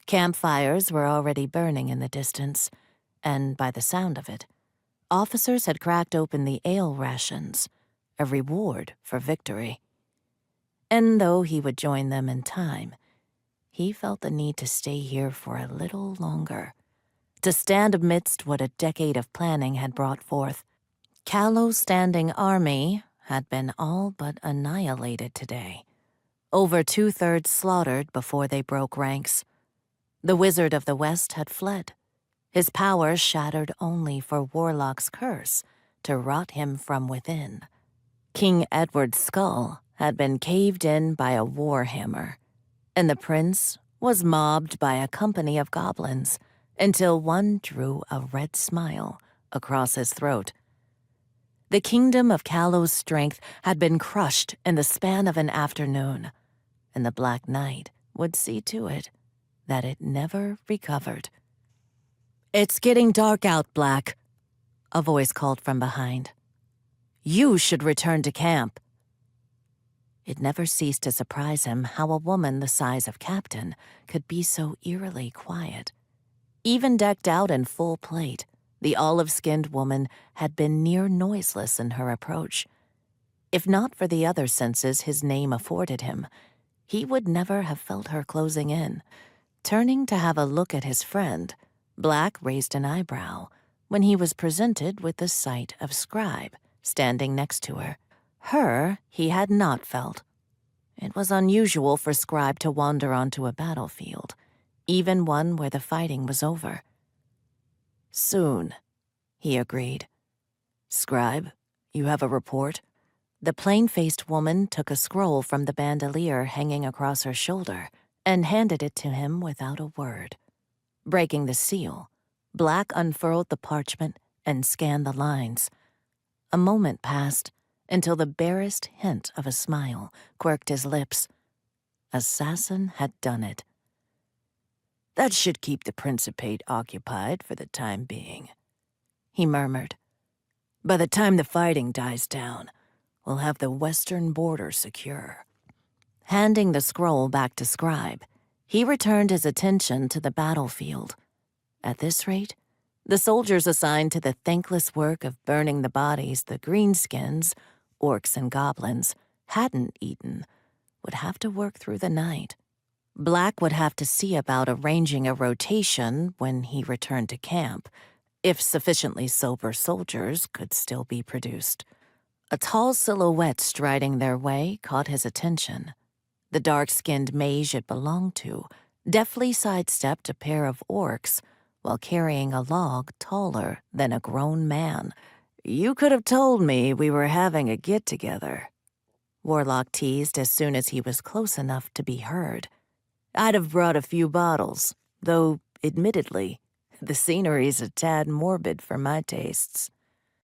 Campfires were already burning in the distance, and by the sound of it, officers had cracked open the ale rations, a reward for victory. And though he would join them in time, he felt the need to stay here for a little longer, to stand amidst what a decade of planning had brought forth. Callow's standing army had been all but annihilated today, over 2/3 slaughtered before they broke ranks. The Wizard of the West had fled, his powers shattered only for Warlock's curse to rot him from within. King Edward's skull had been caved in by a warhammer, and the prince was mobbed by a company of goblins until one drew a red smile across his throat. The Kingdom of Callow's strength had been crushed in the span of an afternoon, and the Black Knight would see to it that it never recovered. "It's getting dark out, Black," a voice called from behind. "You should return to camp." It never ceased to surprise him how a woman the size of Captain could be so eerily quiet. Even decked out in full plate, the olive-skinned woman had been near noiseless in her approach. If not for the other senses his name afforded him, he would never have felt her closing in. Turning to have a look at his friend, Black raised an eyebrow when he was presented with the sight of Scribe standing next to her. Her he had not felt. It was unusual for Scribe to wander onto a battlefield, even one where the fighting was over. "Soon," he agreed. "Scribe, you have a report?" The plain-faced woman took a scroll from the bandolier hanging across her shoulder and handed it to him without a word. Breaking the seal, Black unfurled the parchment and scanned the lines. A moment passed until the barest hint of a smile quirked his lips. Assassin had done it. "That should keep the Principate occupied for the time being," he murmured. "By the time the fighting dies down, we'll have the western border secure." Handing the scroll back to Scribe, he returned his attention to the battlefield. At this rate, the soldiers assigned to the thankless work of burning the bodies the greenskins, orcs and goblins, hadn't eaten would have to work through the night. Black would have to see about arranging a rotation when he returned to camp, if sufficiently sober soldiers could still be produced. A tall silhouette striding their way caught his attention. The dark-skinned mage it belonged to deftly sidestepped a pair of orcs while carrying a log taller than a grown man. "You could have told me we were having a get-together," Warlock teased as soon as he was close enough to be heard. "I'd have brought a few bottles, though, admittedly, the scenery's a tad morbid for my tastes."